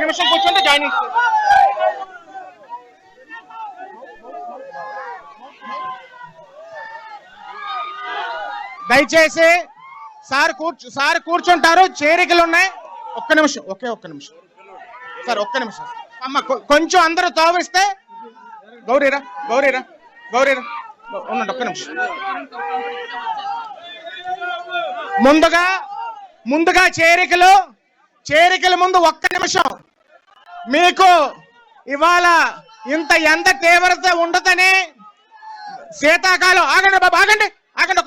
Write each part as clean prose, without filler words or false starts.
నిమిషం కూర్చుంటే జాయినింగ్. దయచేసి సార్ కూర్చుంటారు. చేరికలు ఉన్నాయి. ఒక్క నిమిషం, ఒక్క నిమిషం సార్, ఒక్క నిమిషం అమ్మ. కొంచెం అందరూ తోవిస్తే. గౌరీరా ఉండండి, ఒక్క నిమిషం. ముందుగా చేరికల ముందు ఒక్క నిమిషం. మీకు ఇవాళ ఇంత ఎండ తీవ్రత ఉండదని శీతాకాలం ఆగండి ఒక్క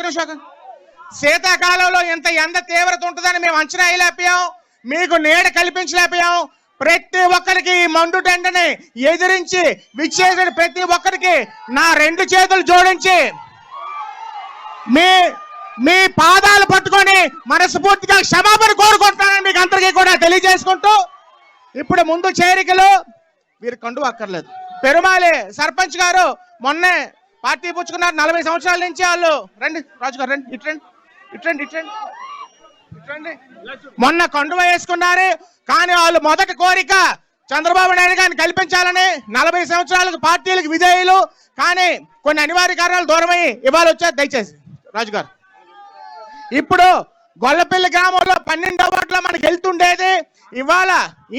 నిమిషం ఆగండి. శీతాకాలంలో ఇంత ఎండ తీవ్రత ఉంటుందని మేము అంచనా వేయలేకపోయాం, మీకు నీడ కల్పించలేకపోయాం. ప్రతి ఒక్కరికి ఈ మండుటెండని ఎదిరించి విచ్చేసిన ప్రతి ఒక్కరికి నా 2 చేతులు జోడించి మీ పాదాలు పట్టుకొని మనస్ఫూర్తిగా క్షమాపణ కోరుకుంటున్నానని మీకు అందరికీ కూడా తెలియజేసుకుంటూ, ఇప్పుడు ముందు చేరికలు వీరు కండు అక్కర్లేదు. పెరుమాలి సర్పంచ్ గారు మొన్నే పార్టీ పుచ్చుకున్నారు. 40 సంవత్సరాల నుంచి వాళ్ళు. రండి రాజు గారు, రండి, ఇట్రండి. మొన్న కండువ వేసుకున్నారు. కానీ వాళ్ళు మొదటి కోరిక చంద్రబాబు నాయుడు గారిని కల్పించాలని. 40 సంవత్సరాలకు పార్టీలకు విధేయులు, కానీ కొన్ని అనివార్య కారణాలు దూరమై ఇవాళ వచ్చారు. దయచేసి రాజు గారు, ఇప్పుడు గొల్లపల్లి గ్రామంలో 12వ వార్డులో మనకి వెళ్తుండేది. ఇవాళ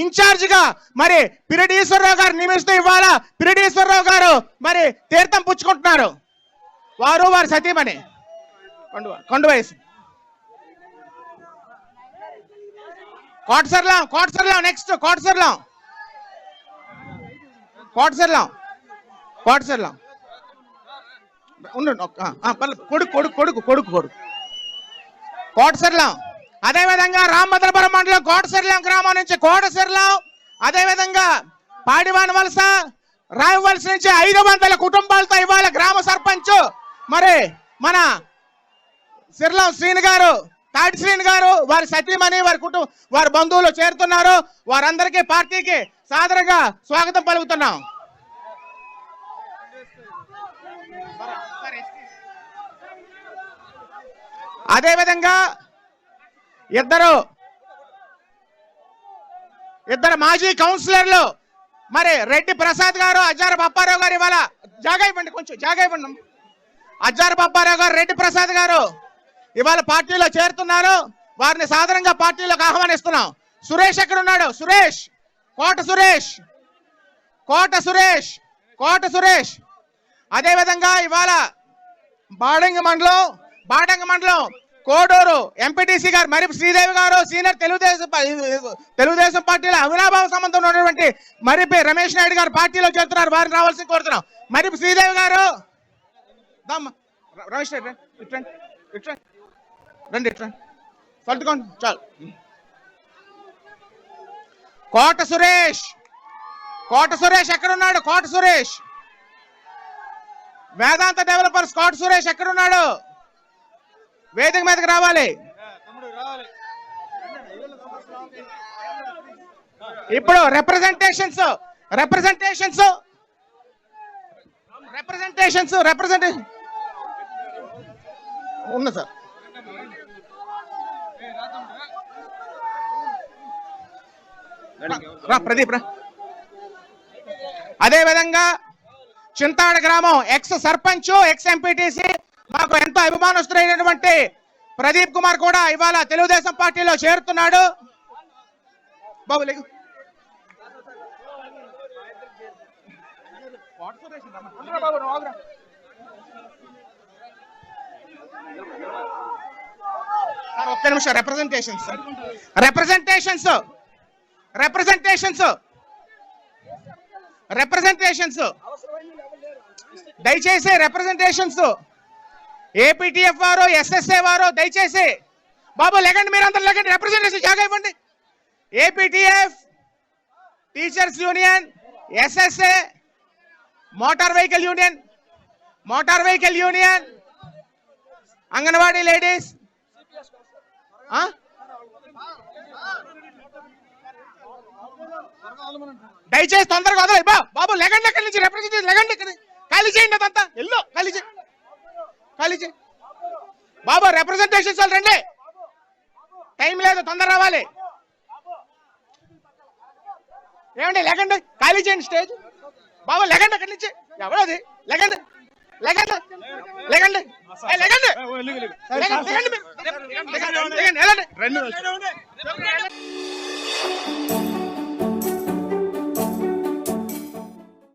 ఇన్ఛార్జ్ గా మరి పిరెడీశ్వరరావు గారు నియమిస్తూ ఇవాళ పిరెడీశ్వరరావు గారు మరి తీర్థం పుచ్చుకుంటున్నారు. వారి సతీమణి కండువ వేసి కోటసర్లం నెక్స్ట్ కోటసర్లం కొడుకు కోటసర్లం. అదేవిధంగా రామభద్రపురం మండలం కోటసర్లం గ్రామం నుంచి కోటసర్లం, అదేవిధంగా పాడివాని వలస, రాయవలస నుంచి 500 కుటుంబాలతో ఇవాళ గ్రామ సర్పంచ్ మరి మన సిర్లం శ్రీని గారు, తాటి శ్రీని గారు, వారి సతీమణి, వారి బంధువులు చేరుతున్నారు. వారందరికీ పార్టీకి సాదరంగా స్వాగతం పలుకుతున్నాం. అదేవిధంగా ఇద్దరు మాజీ కౌన్సిలర్లు మరి రెడ్డి ప్రసాద్ గారు, అజ్జారపు అప్పారావు గారు ఇవాళ జాగా ఇవ్వండి. అజ్జారపు అప్పారావు గారు, రెడ్డి ప్రసాద్ గారు ఇవాళ పార్టీలో చేరుతున్నారు. వారిని సాధారణంగా పార్టీలోకి ఆహ్వానిస్తున్నాం. సురేష్ ఎక్కడ ఉన్నాడు? కోట సురేష్. అదేవిధంగా ఇవాళ బాడంగి మండలం కోడూరు ఎంపీటీసీ గారు మరిపి శ్రీదేవి గారు, సీనియర్ తెలుగుదేశం పార్టీలో అవినాభావ సంబంధం ఉన్నటువంటి మరిపి రమేష్ నాయుడు గారు పార్టీలో చేరుతున్నారు. వారిని రావాల్సింది కోరుతున్నాం. మరిపి శ్రీదేవి గారు, రమేష్ నాయుడు రండి పట్టుకోండి చాలు. కోట సురేష్ ఎక్కడున్నాడు? వేదాంత డెవలపర్స్ కోట సురేష్ ఎక్కడున్నాడు? వేదిక మీదకి రావాలి. ఇప్పుడు రిప్రజెంటేషన్స్ ఉన్నా సార్. ప్రదీప్ రా. అదేవిధంగా చింతాడ గ్రామం ఎక్స్ సర్పంచ్, ఎక్స్ ఎంపీటీసీ, మాకు ఎంతో అభిమానస్తులైనటువంటి ప్రదీప్ కుమార్ కూడా ఇవాళ తెలుగుదేశం పార్టీలో చేరుతున్నాడు. బాబు లేకు. ఒక్క నిమిషం. రిప్రజెంటేషన్స్ దయచేసి రిప్రజెంటేషన్స్ ఏపీటీఎఫ్ వారు, ఎస్ఎస్ఏ వారు దయచేసి బాబు లేకండి, మీరు అందరూ లేకండి. రిప్రజెంటేషన్ జాగా ఇవ్వండి. APTF, teachers union, SSA, motor vehicle union, anganwadi ladies, దయచేసి తొందరగా వదలයි బాబు. లేకండి, ఎక్కడి నుంచి రిప్రజెంటేషన్ లేకండి. ఖాళీ చేయండి, అదంతా ఎల్లో ఖాళీ చేయి బాబు. రిప్రజెంటేషన్స్ రండి, టైం లేదు, తొందర రావాలి. ఏమండి లెగండి, ఖాళీ చేయండి స్టేజ్. బాబు లెగండి అక్కడి నుంచి. ఎవరది? లెగండి లెగండి లెగండి లెగండి లెగండి.